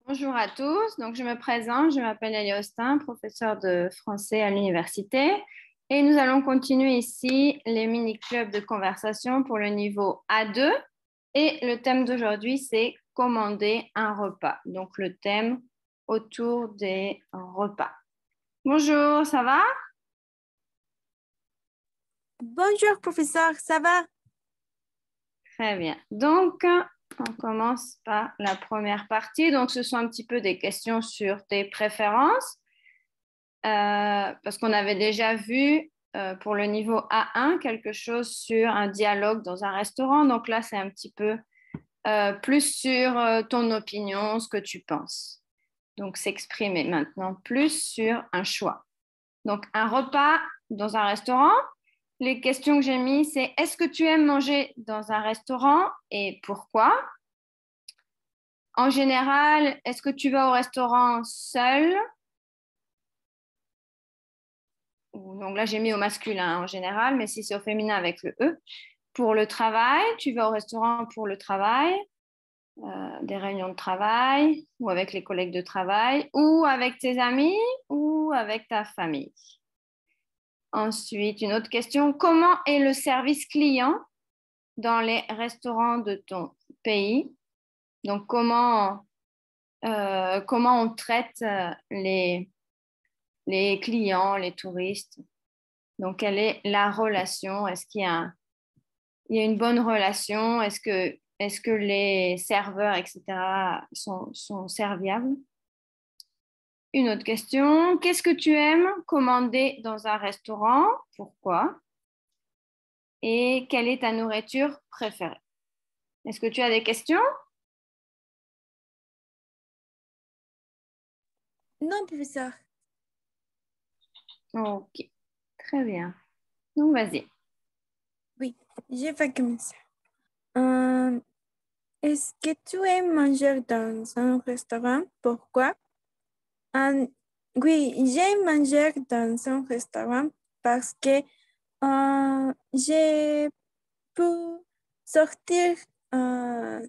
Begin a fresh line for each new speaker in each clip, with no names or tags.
Bonjour à tous, donc je me présente, je m'appelle Elie Austin, professeure de français à l'université et nous allons continuer ici les mini-clubs de conversation pour le niveau A2 et le thème d'aujourd'hui c'est commander un repas, donc le thème autour des repas. Bonjour, ça va?
Bonjour, professeur, ça va?
Très bien. Donc, on commence par la première partie. Donc, ce sont un petit peu des questions sur tes préférences. Parce qu'on avait déjà vu pour le niveau A1 quelque chose sur un dialogue dans un restaurant. Donc là, c'est un petit peu plus sur ton opinion, ce que tu penses. Donc, s'exprimer maintenant plus sur un choix. Donc, un repas dans un restaurant. Les questions que j'ai mises, c'est est-ce que tu aimes manger dans un restaurant et pourquoi? En général, est-ce que tu vas au restaurant seul? Donc là, j'ai mis au masculin en général, mais si c'est au féminin avec le E. Pour le travail, tu vas au restaurant pour le travail, des réunions de travail, ou avec les collègues de travail, ou avec tes amis, ou avec ta famille. Ensuite, une autre question, comment est le service client dans les restaurants de ton pays? Donc, comment on traite les clients, les touristes? Donc, quelle est la relation? Est-ce qu'il y a il y a une bonne relation? Est-ce que les serveurs, etc., sont serviables? Une autre question. Qu'est-ce que tu aimes commander dans un restaurant? Pourquoi? Et quelle est ta nourriture préférée? Est-ce que tu as des questions?
Non, professeur.
Ok, très bien. Donc, vas-y.
Oui, je vais commencer. Euh, Est-ce que tu aimes manger dans un restaurant? Pourquoi? Euh, oui, j'aime manger dans un restaurant parce que j'ai pu sortir, euh,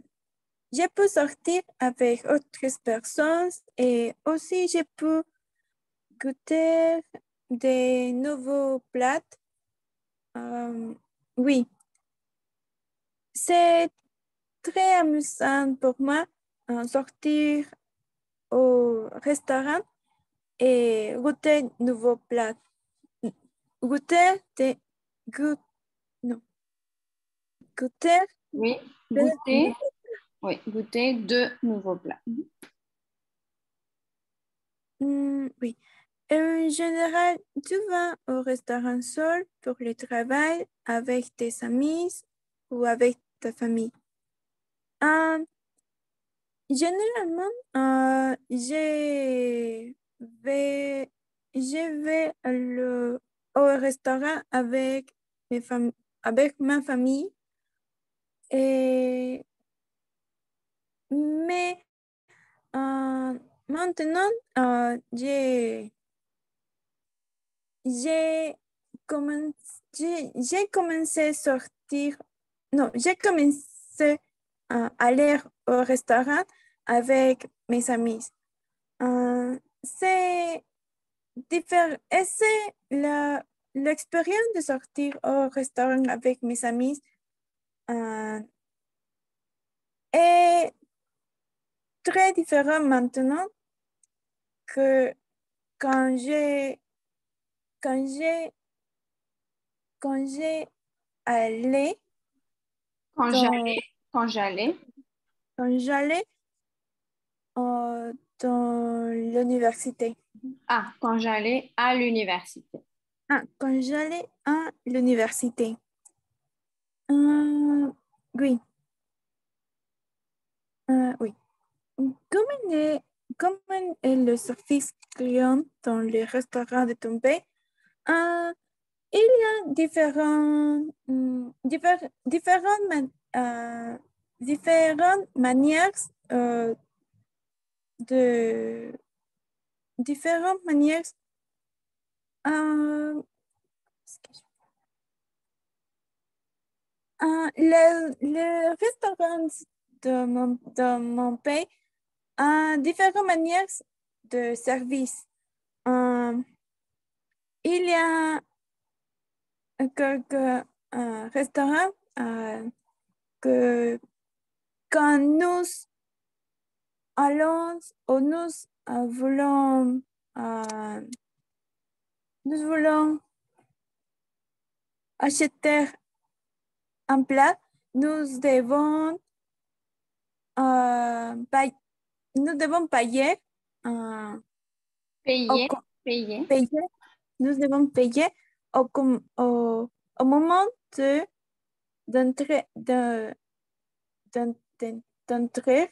j'ai pu sortir avec autres personnes et aussi j'ai pu goûter des nouveaux plats. Euh, oui, c'est très amusant pour moi sortir au restaurant et goûter de nouveaux plats. Goûter des goût, non, goûter
Oui,
de
goûter.
nouveaux.
Oui, goûter de nouveaux plats.
Oui. En général, tu vas au restaurant seul pour le travail, avec tes amis ou avec ta famille. Euh, Généralement, vais, je vais au restaurant avec avec ma famille. Et, mais maintenant, j'ai commencé, j'ai commencé à sortir. Non, j'ai commencé à aller au restaurant avec mes amis. C'est différent. Et c'est l'expérience de sortir au restaurant avec mes amis euh, est très différent maintenant que quand quand j'ai, quand j'ai allé
Quand
dans,
j'allais, quand j'allais,
quand j'allais dans l'université.
quand j'allais à l'université.
Quand j'allais à l'université. Euh, oui, oui. Comment est, comment est le service client dans les restaurants de ton pays? Euh, il y a différentes manières euh, de différentes manières. euh, le restaurant de mon pays différentes manières de service. Il y a quelques restaurants que quand nous allons ou nous voulons acheter un plat, nous devons nous devons payer,
Payer,
au,
payer.
payer, nous devons payer au moment d'entrer d'entrer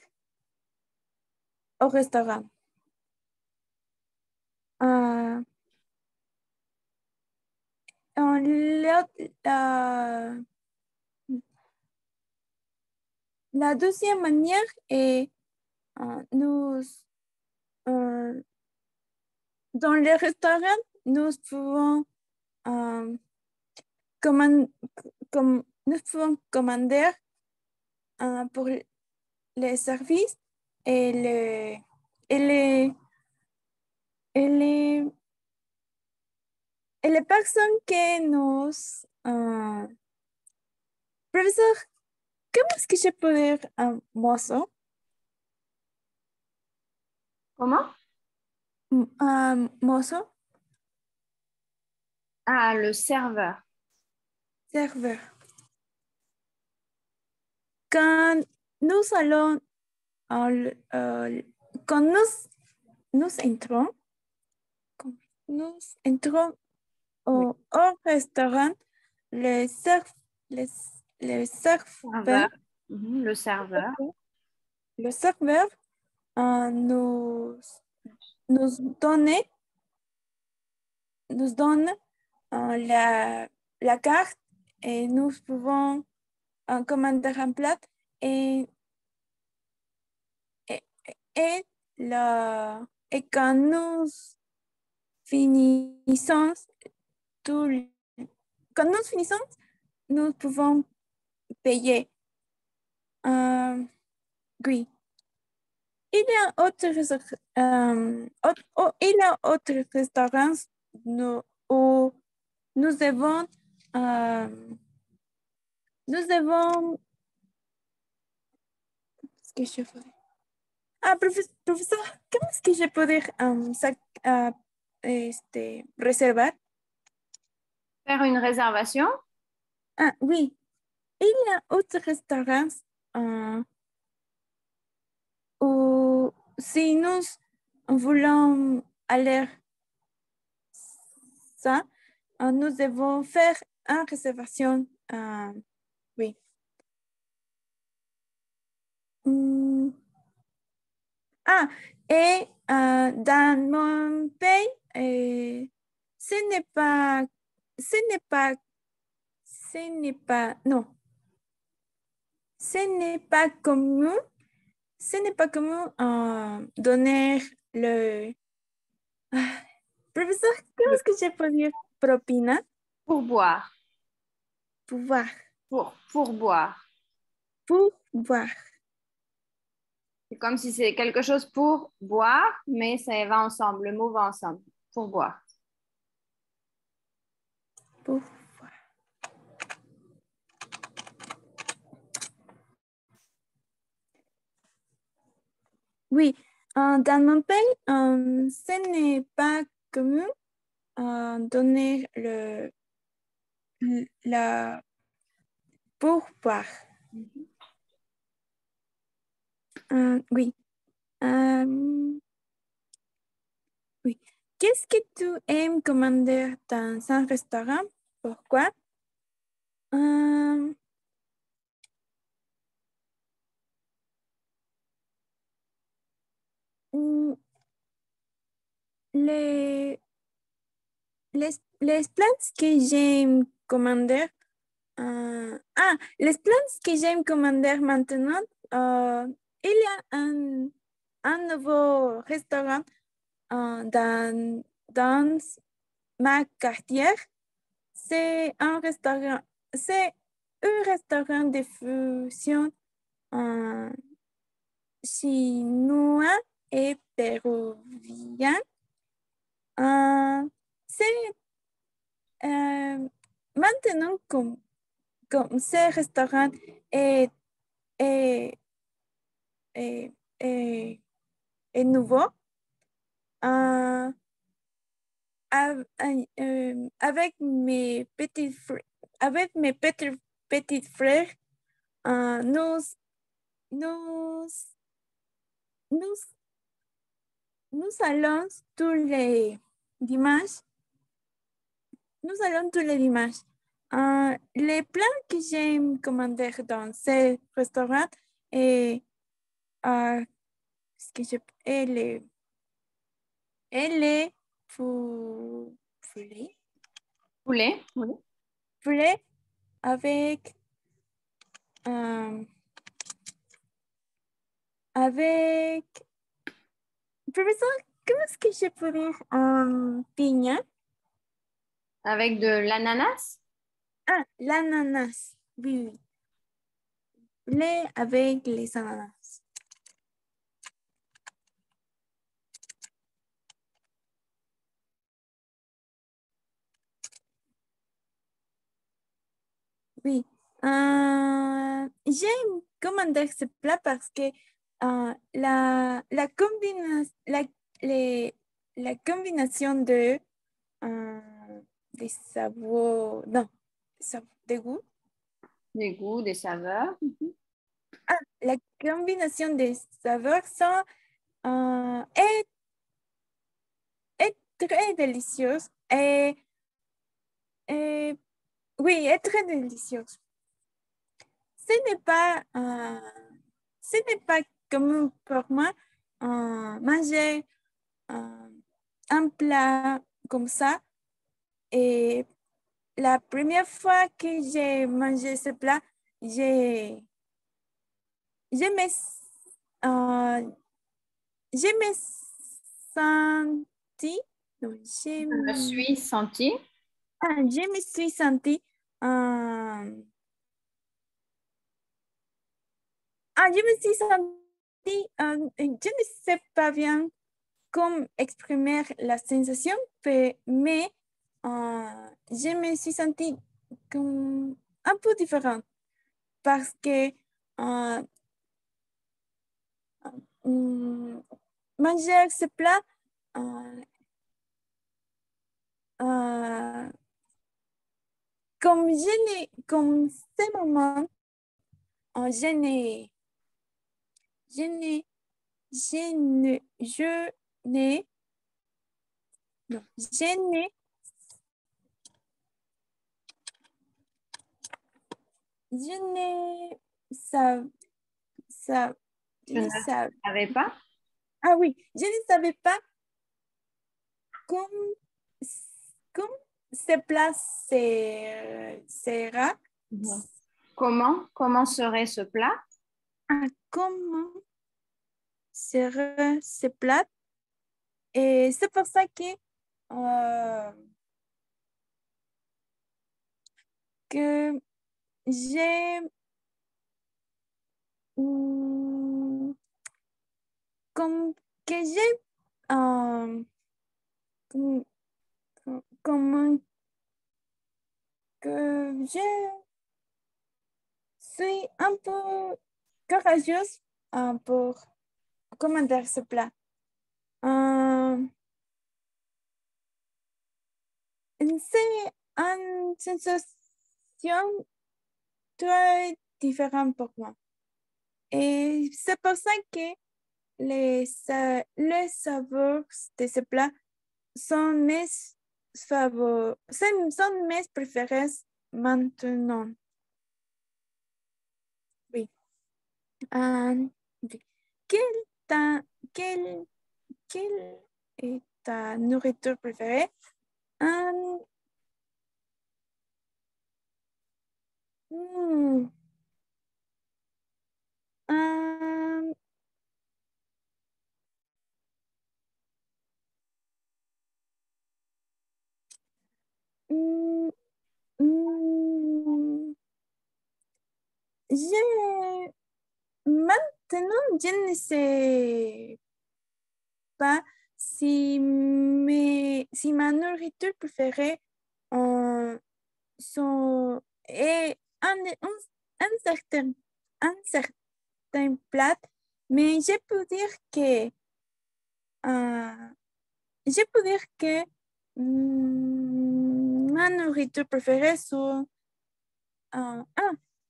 au restaurant. La deuxième manière est nous dans les restaurants, nous pouvons nous pouvons commander pour les services et et les, et les, et les personnes que nous... professeur, comment est-ce que je peux dire un mozo?
Comment?
Un mozo?
Ah, le serveur.
Serveur. Quand nous allons, quand nous entrons, au restaurant, les serveurs, les
Serveur.
serveurs,
Le serveur.
le serveur nous donne, la carte et nous pouvons commander un plat et, et, et, et quand nous finissons tout, quand nous finissons, nous pouvons payer. Oui. Il y a autres restaurants où nous devons, ce que je fais. Professeur, ¿cómo es que je peux dire réservar?
Faire une réservation.
Ah, oui. Il y a autres restaurants où si nous voulons aller ça, nous devons faire une réservation. Oui. Ah, et dans mon pays, ce n'est pas, ce n'est pas, ce n'est pas, non, ce n'est pas commun, ce n'est pas commun donner le... Ah, professeur, qu'est-ce que je peux dire? Propina?
Pourboire.
Pouvoir.
Pourboire.
Pouvoir.
C'est comme si c'est quelque chose pour boire, mais ça va ensemble. Le mot va ensemble. Pourboire.
Pouvoir. Oui, dans mon pays, ce n'est pas commun donner la pourboire. Oui. Oui. Qu'est-ce que tu aimes commander dans un restaurant? Pourquoi? Mm, les, les plats que j'aime commander. Les plats que j'aime commander maintenant. Il y a un nouveau restaurant dans ma quartier. C'est c'est un restaurant de fusion. chinois et péruvien. C'est maintenant comme ce restaurant est, est, est, est, est nouveau, avec petits frères, nous, nous, nous, nous allons tous les dimanches. Nous allons tous les dimanches. Les plats que j'aime commander dans ce restaurant est, ce que je, est les poulets.
Poulet, oui.
Poulet avec, professeur, comment est-ce que je peux dire piña?
Avec de l'ananas?
Ah, l'ananas. Oui, oui. Poulet avec les ananas. Oui. J'aime commander ce plat parce que la combinaison des savoirs, non, de goût.
Des goûts, des saveurs.
La combinaison des saveurs est très délicieuse et oui, est très délicieuse. Ce n'est pas, ce n'est pas commun pour moi manger un plat comme ça. Et la première fois que j'ai mangé ce plat, je me, je me senti, non,
Je me suis sentie.
je me suis sentie, je me suis sentie, je ne sais pas bien comment exprimer la sensation, mais je me suis sentie comme un peu différente parce que manger ce plat comme ce moment, je n'ai, je n'ai, je ne, je n'ai, non, je n'ai, je n'ai, ça, ça,
Je ne
ça,
savais pas.
ah oui, je ne savais pas comment, comment ce plat sera,
Comment serait ce plat?
comment sera ce plat. Et c'est pour ça que j'ai comme que j'ai comme, comme que je suis un peu courageuse pour commander ce plat. C'est une sensation très différente pour moi. Et c'est pour ça que les saveurs de ce plat sont sont mes préférées maintenant. Oui. Oui. Quelle, ta, quelle, quelle est ta nourriture préférée? Euh, hmm, euh, hmm, hmm, je, maintenant, je ne sais pas si, si ma nourriture préférée est certain, un certain plat, mais euh, je peux dire que ma nourriture préférée sont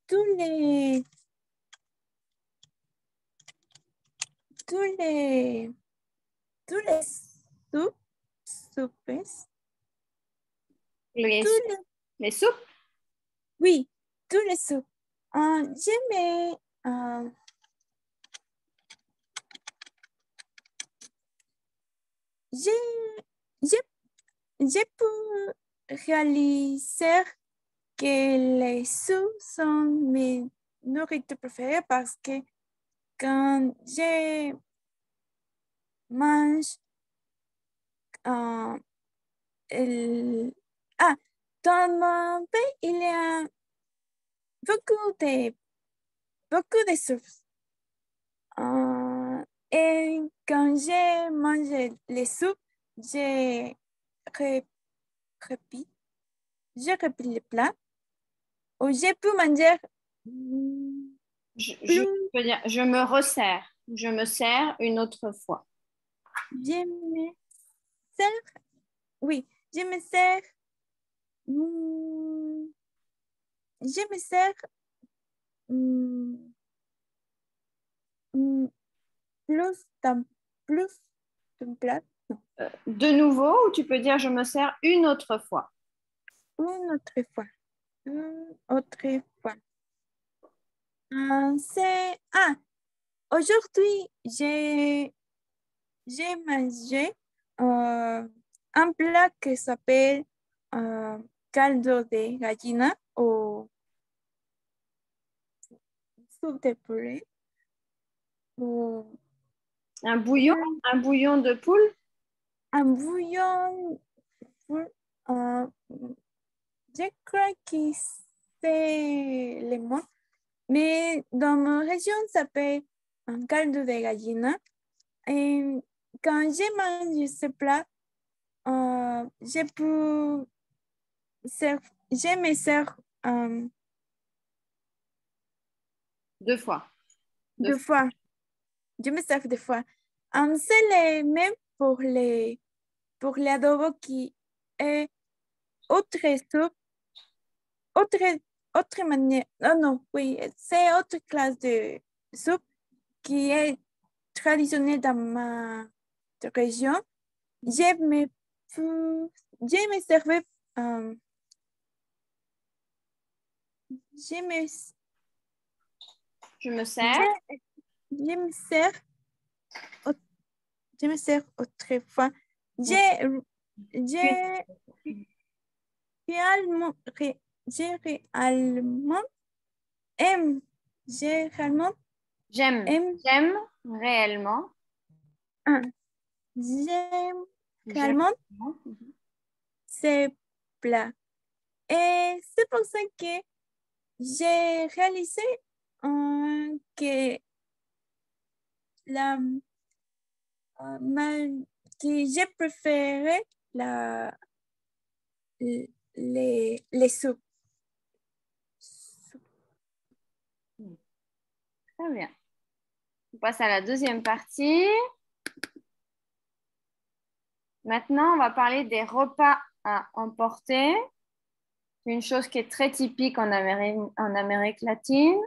tous les tous les tous les soupes, soupes,
Les,
tous les,
les soupes?
oui, tous les soupes. J'aimais j'ai j'ai j'ai pu réaliser que les soupes sont mes nourritures préférées parce que quand je mange el, dans mon pays, il y a beaucoup de soupes. Et quand j'ai mangé les soupes, j'ai ré- répété, j'ai répété le plat. Ou j'ai pu manger
Je
plus.
peux dire, je me resserre. Je me sers une autre fois.
Je me sers, oui, je me sers, je me sers mm, plus plus d'un plat. Non,
De nouveau, ou tu peux dire je me sers une autre fois.
une autre fois. Une autre fois. C'est aujourd'hui j'ai mangé un plat qui s'appelle caldo de gallina ou soupe de poulet. Ou
Un bouillon de poule.
un bouillon. euh, je crois que c'est le mot. Mais dans ma région, ça s'appelle un caldo de gallina. Et quand j'ai mangé ce plat, je me sers
Deux fois.
deux fois. Je me sers deux fois. C'est le même pour l'adobo qui est autre soupe, autre, autre manière. Non, non, oui, c'est autre classe de soupe qui est traditionnelle dans ma région. Je me, je me servais, je me,
Je me sers.
je, je me sers, je me sers autrefois. J'ai réellement, j'ai réellement aime, j'ai réellement
J'aime.
aime,
J'aime réellement.
j'aime
J'aime.
réellement ces plats. Et c'est pour ça que j'ai réalisé que la que j'ai préféré les soupes.
Très bien. On passe à la deuxième partie. Maintenant, on va parler des repas à emporter. C'est une chose qui est très typique en Amérique latine,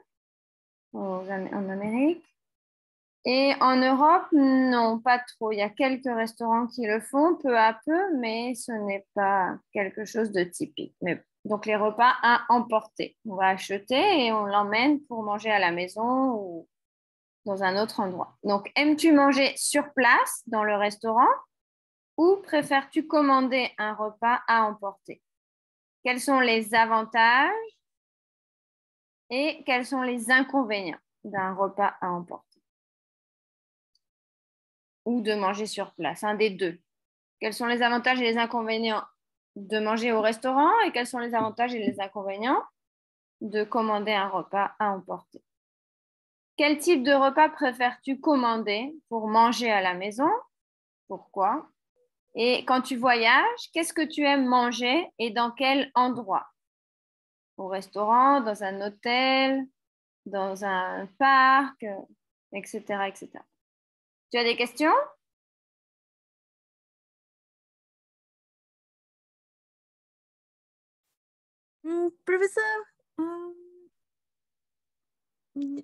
en Amérique. Et en Europe, non, pas trop. Il y a quelques restaurants qui le font peu à peu, mais ce n'est pas quelque chose de typique. Donc, les repas à emporter. On va acheter et on l'emmène pour manger à la maison ou dans un autre endroit. Donc, aimes-tu manger sur place dans le restaurant ou préfères-tu commander un repas à emporter? Quels sont les avantages et quels sont les inconvénients d'un repas à emporter ou de manger sur place, un des deux? Quels sont les avantages et les inconvénients de manger au restaurant et quels sont les avantages et les inconvénients de commander un repas à emporter? Quel type de repas préfères-tu commander pour manger à la maison? Pourquoi? Et quand tu voyages, qu'est-ce que tu aimes manger et dans quel endroit? Au restaurant, dans un hôtel, dans un parc, etc., etc. Tu as des questions?
Professeur,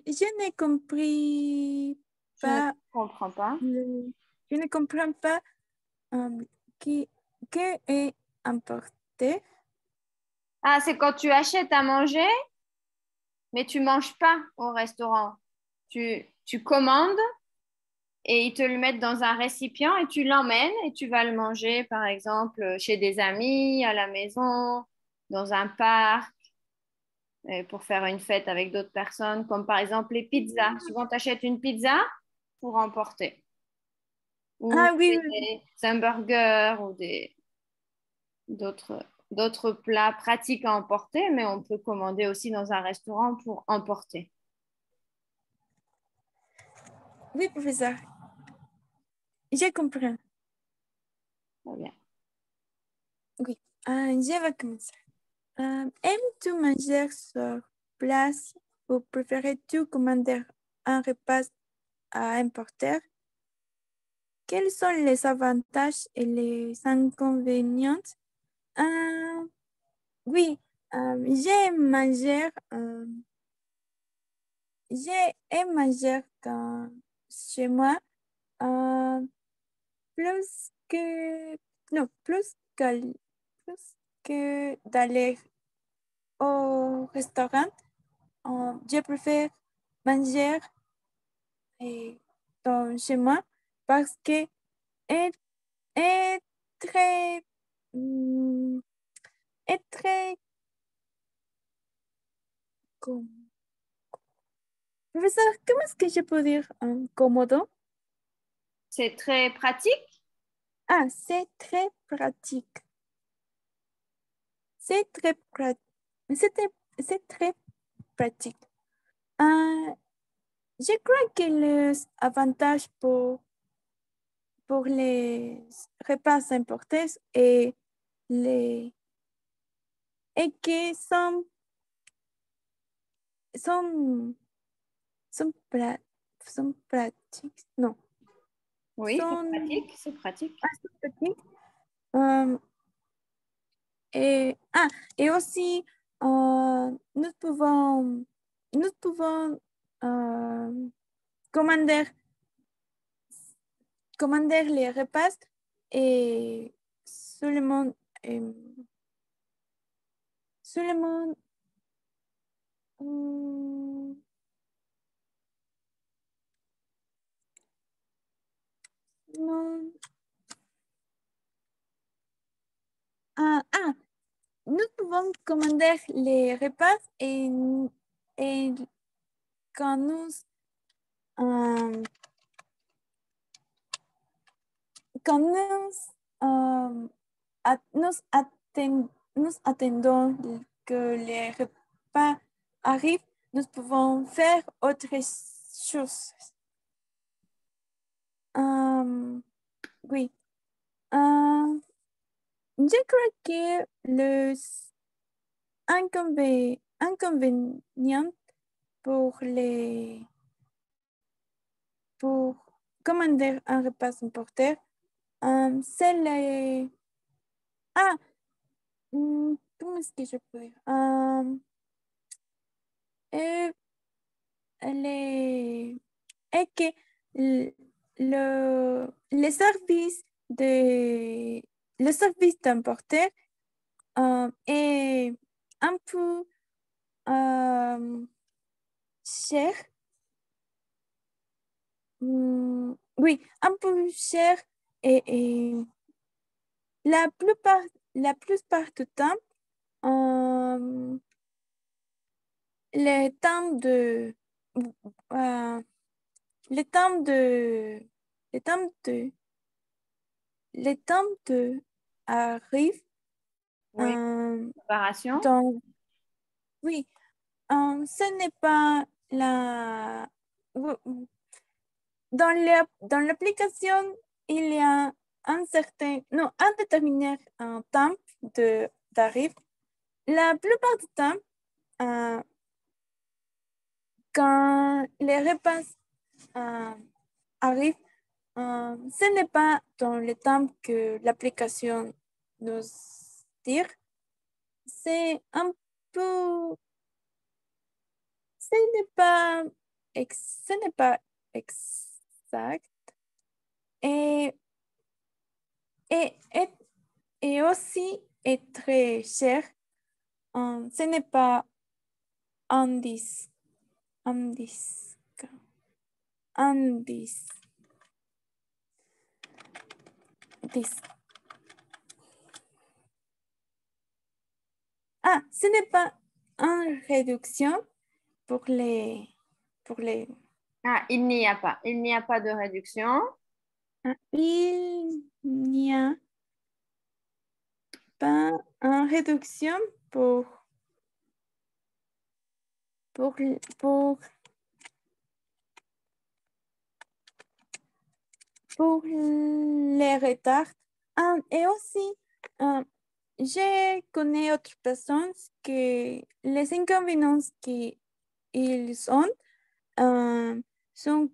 je n'ai compris
Je ne
pas,
comprends pas.
je ne comprends pas qui est importé.
Ah, c'est quand tu achètes à manger, mais tu manges pas au restaurant. Tu commandes et ils te le mettent dans un récipient et tu l'emmènes et tu vas le manger, par exemple, chez des amis, à la maison, dans un parc, pour faire une fête avec d'autres personnes, comme par exemple les pizzas. Souvent, tu achètes une pizza pour emporter. Ou
Ah oui, oui,
des hamburgers ou d'autres plats pratiques à emporter, mais on peut commander aussi dans un restaurant pour emporter.
oui, professeur, je comprends.
Très bien.
Oui, je vais commencer. Aimes-tu manger sur place ou préfères-tu commander un repas à emporter? Quels sont les avantages et les inconvénients? Euh, oui, j'aime manger, j'aime manger chez moi euh, plus que, non, plus que d'aller au restaurant. Je préfère manger chez moi parce que est, est très, hum, est très, com- professeur, comment est-ce que je peux dire comodo?
C'est très pratique.
Ah, c'est très pratique. C'est très pratique. C'est très pratique. Ah, je crois que les avantages pour les repas importés les, et que son, son, pra- son pratiques, non,
Oui, c'est
son,
pratique, c'est pratique.
son pratiques. Euh, et, ah, et aussi, nous pouvons commander, commander les repas et seulement, euh, seulement, hum, non, ah, nous pouvons commander les repas et quand euh, quand nous attendons que les repas arrivent, nous pouvons faire autre chose. Euh, oui. Euh, je crois que le inconvénient pour pour commander un repas emporté, c'est les... Ah, comment est-ce que je peux dire? Euh, les... Et que le, le service le service d'emporter est un peu cher. Oui, un peu cher et la plupart, la plupart du temps, euh, le temps de, euh, le temps de, le temps de, le temps de arrive
Oui,
euh,
préparation.
dans, oui, ce n'est pas dans l'application, il y a un déterminé temps d'arrivée. La plupart du temps, quand les réponses arrivent, ce n'est pas dans le temps que l'application nous dit. C'est un peu, ce n'est pas, ce n'est pas exact. Et, et, et, et aussi est très cher. Ce n'est pas un disque. Un disque. Un disque. Ah, ce n'est pas une réduction pour les...
Ah, il n'y a pas. Il n'y a pas de réduction.
Il n'y a pas une réduction pour les retards. Et aussi, je connais d'autres personnes que les inconvénients qu'ils ont sont,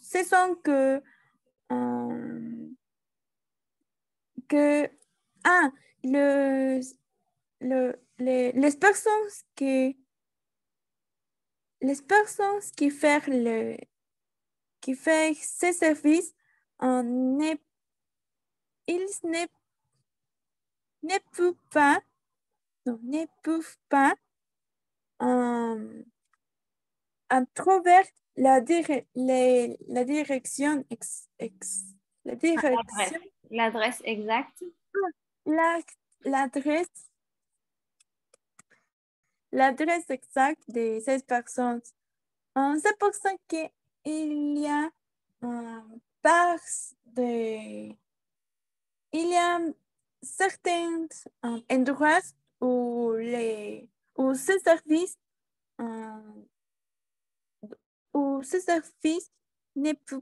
ce sont que le, les personnes qui font ces services ne, ils ne peuvent pas, non, ne peuvent pas à travers la direction la direction
L'adresse exacte.
la- l'adresse l'adresse exacte de ces personnes. C'est pour ça qu'il y a par de il y a certains endroits où ce service euh, ce service ne peut,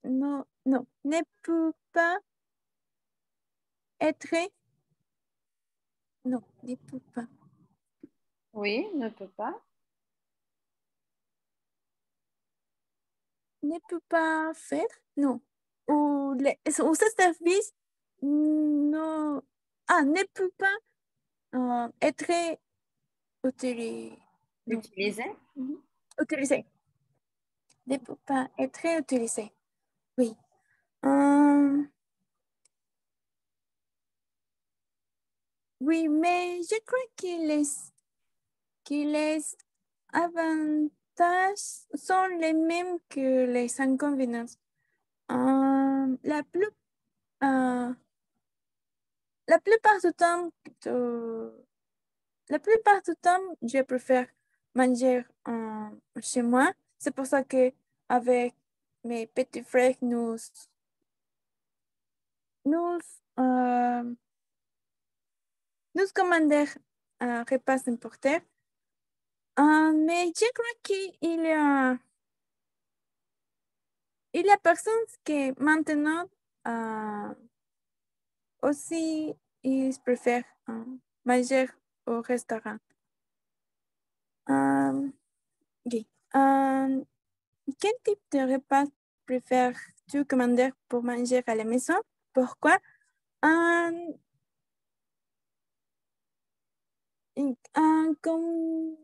ne peut pas être, non, ne peut pas,
Oui, ne peut pas.
ne peut pas faire, non, ou ce service non, ne peut pas être utilisé, non,
Utilisé.
utilisé, ne peut pas être utilisé, oui. Euh, oui, mais je crois que les avantages sont les mêmes que les inconvénients. La, euh, la plupart du temps, la plupart du temps, je préfère manger chez moi. C'est pour ça que avec mes petits frères, nous, euh, nous commandons un repas important. Mais je crois il y a personnes qui maintenant aussi ils préfèrent manger au restaurant. Ok. Quel type de repas préfères-tu commander pour manger à la maison? Pourquoi? Comme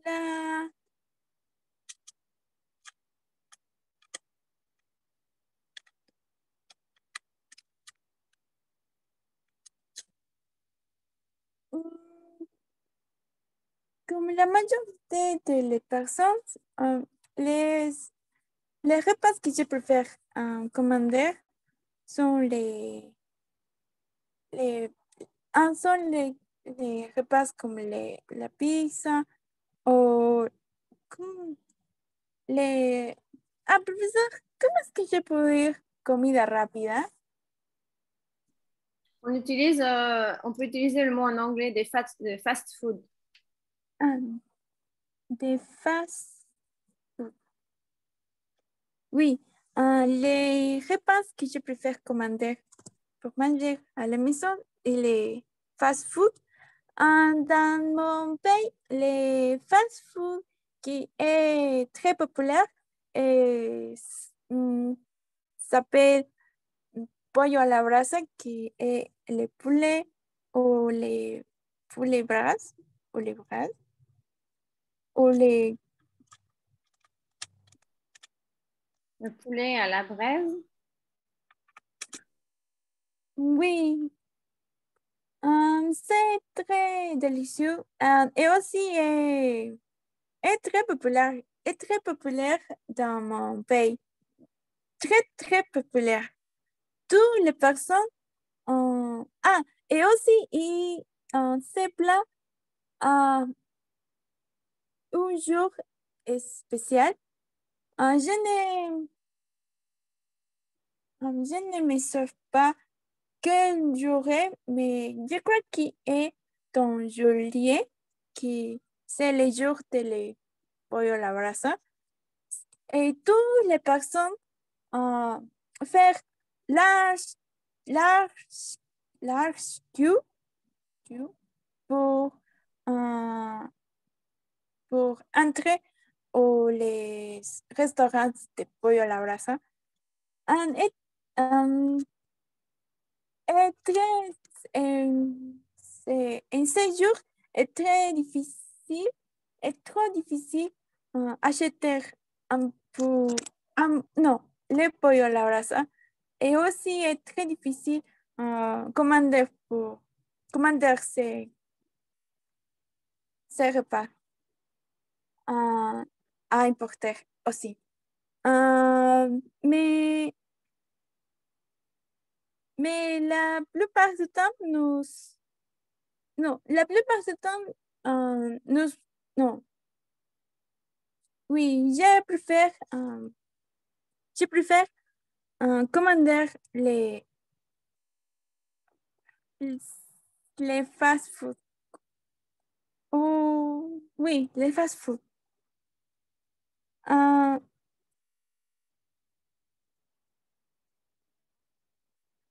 comme la majorité des personnes, euh, les, les repas que je préfère commander sont les, sont les repas comme la pizza o como les... Ah, profesor, ¿cómo es que je peux dire comida rápida?
On peut utiliser le mot en anglais de fast food.
Ah, de fast Oui, les repas que je préfère commander pour manger à la maison et les fast-food. Dans mon pays, les fast-food qui est très populaire s'appelle pollo a la brasa, qui est le poulet ou les poulets bras, ou les bras, ou les,
Le poulet à la braise.
oui, c'est très délicieux et aussi est très populaire dans mon pays, très, très populaire. Toutes les personnes ah, et aussi, ces plats a un jour spécial. Je ne me souviens pas quel jour est, mais je crois qu'il est en juillet, qui c'est le jour de les pollo a la brasa. Et toutes les personnes faire large, large, large queue pour, euh, pour entrer aux les restaurants de pollo a la brasa. And it, um, est très, en ce jour est très difficile, est trop difficile acheter un peu, non, le pollo a la brasa. Et aussi est très difficile commander ces repas à importer aussi. Mais la plupart du temps, non, la plupart du temps, non, oui, je préfère commander les fast-food. Oh, oui, les fast-food. Euh,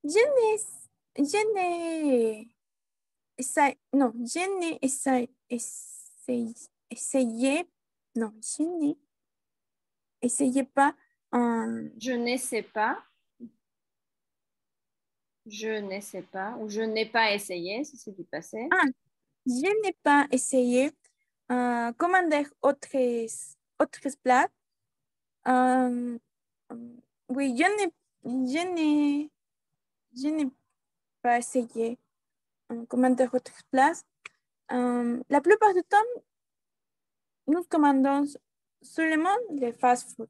je n'ai non, je n'ai essayé, non, je n'ai essayé pas.
Je ne sais pas. Je ne sais pas. Ou je n'ai pas essayé, si c'est du passé.
Ah, je n'ai pas essayé commander autres plats. Euh, oui, je n'ai pas essayé commander autres plats. La plupart du temps, nous commandons seulement les fast-food.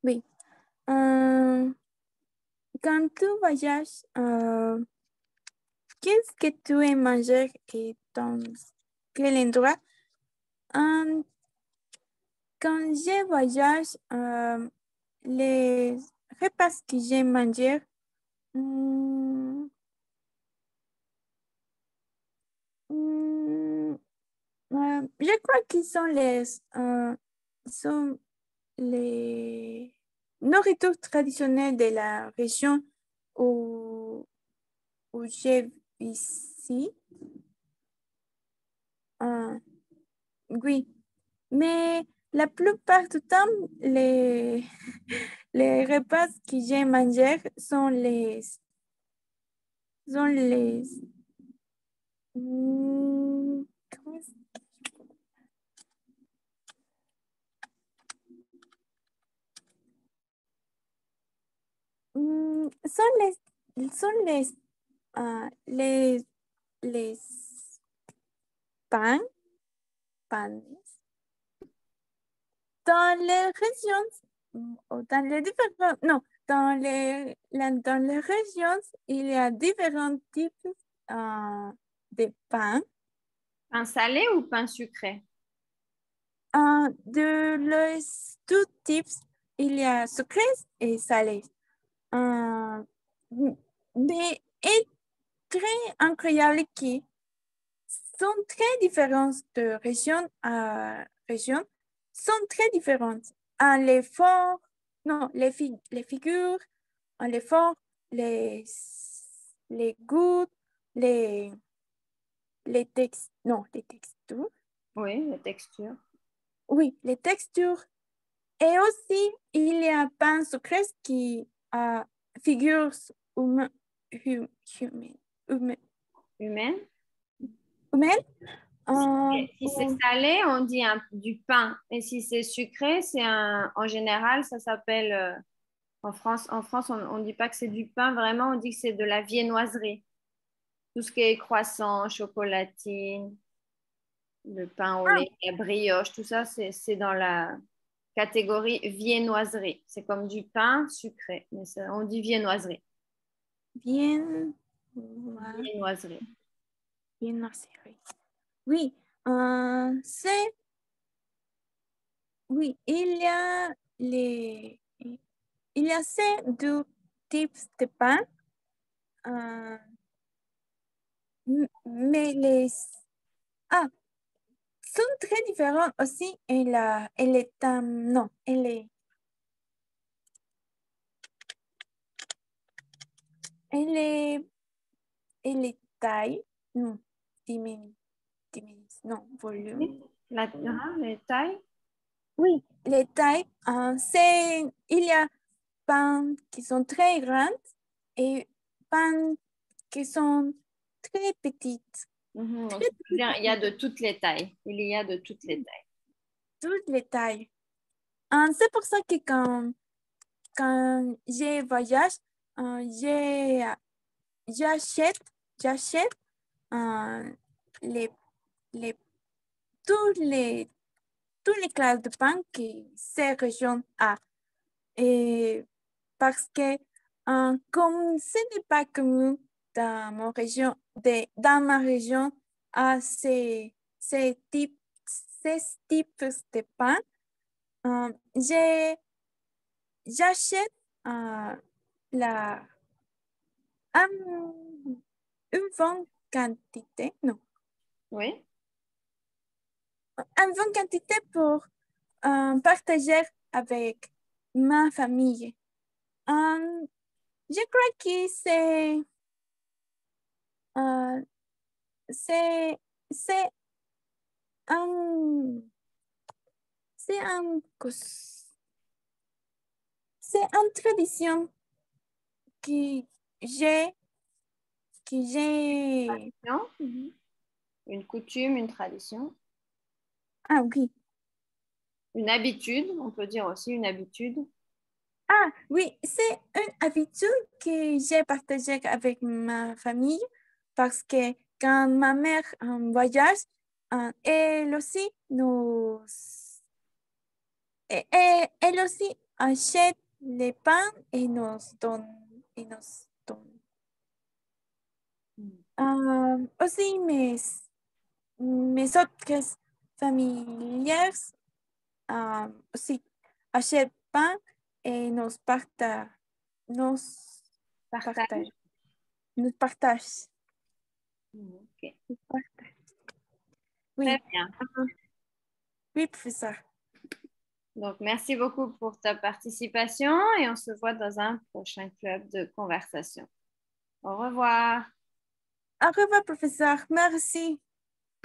Oui. Quand tu voyages, qu'est-ce que tu aimes manger et dans quel endroit? Euh, Quand je voyage, les repas que j'aime manger, hum, hum, je crois qu'ils sont les nourritures traditionnelles de la région où, où je vis ici. Euh, oui, mais la plupart du temps, les repas que j'ai mangés sont les, comment sont les pains, panes dans les régions, ou dans les différents, non, dans les régions, il y a différents types de pain.
Pain salé ou pain sucré?
De les deux types, il y a sucré et salé. Mais est très incroyable qui sont très différents de région à région. sont très différentes. En les formes, non, les figures, en les formes, les goûts, les textes, non, les textures.
Oui, la texture.
Oui, les textures. Et aussi, il y a pain sucré qui a figures humaines. Humaines.
Humaine.
Humaines.
Si c'est salé, on dit du pain. Et si c'est sucré, en général, ça s'appelle, en France, on ne dit pas que c'est du pain, vraiment, on dit que c'est de la viennoiserie. Tout ce qui est croissant, chocolatine, le pain au lait, la brioche, tout ça, c'est dans la catégorie viennoiserie. C'est comme du pain sucré, mais on dit viennoiserie.
Bien.
Viennoiserie.
Viennoiserie. Oui, c'est. Oui, il y a ces deux types de pain, mais ah, sont très différents aussi. Elle est, non, elle est, elle est taille, non, non, volume.
Les tailles.
Oui, les tailles, il y a pains qui sont très grandes et pains qui sont très petites.
Donc,
Très,
ça veut
très
dire, il y a
petites,
de toutes les tailles. Il y a de toutes les tailles.
toutes les tailles. C'est pour ça que quand je voyage, j'achète, j'achète euh, les, les, tous les, tous les classes de pain que ces régions a. Et parce que comme ce n'est pas commun dans ma région à ces types de pain, euh, j'ai- j'achète la un- une bonne quantité, non,
Oui.
une bonne quantité pour partager avec ma famille. Euh, je crois que euh, c'est c'est un c'est un c'est une tradition que j'ai que j'ai
Non? Une coutume, une tradition,
ah oui.
une habitude, on peut dire aussi une habitude.
Ah oui, c'est une habitude que j'ai partagée avec ma famille parce que quand ma mère voyage, elle aussi elle aussi achète les pains et nous donne. Et nous donne. Aussi mes autres familières aussi achètent pain et nous
Partage.
partagent. Nous partagent.
Ok.
Nous partagent.
Très
Oui,
bien.
oui, professeur.
Donc, merci beaucoup pour ta participation et on se voit dans un prochain club de conversation. Au revoir.
Au revoir, professeur. Merci.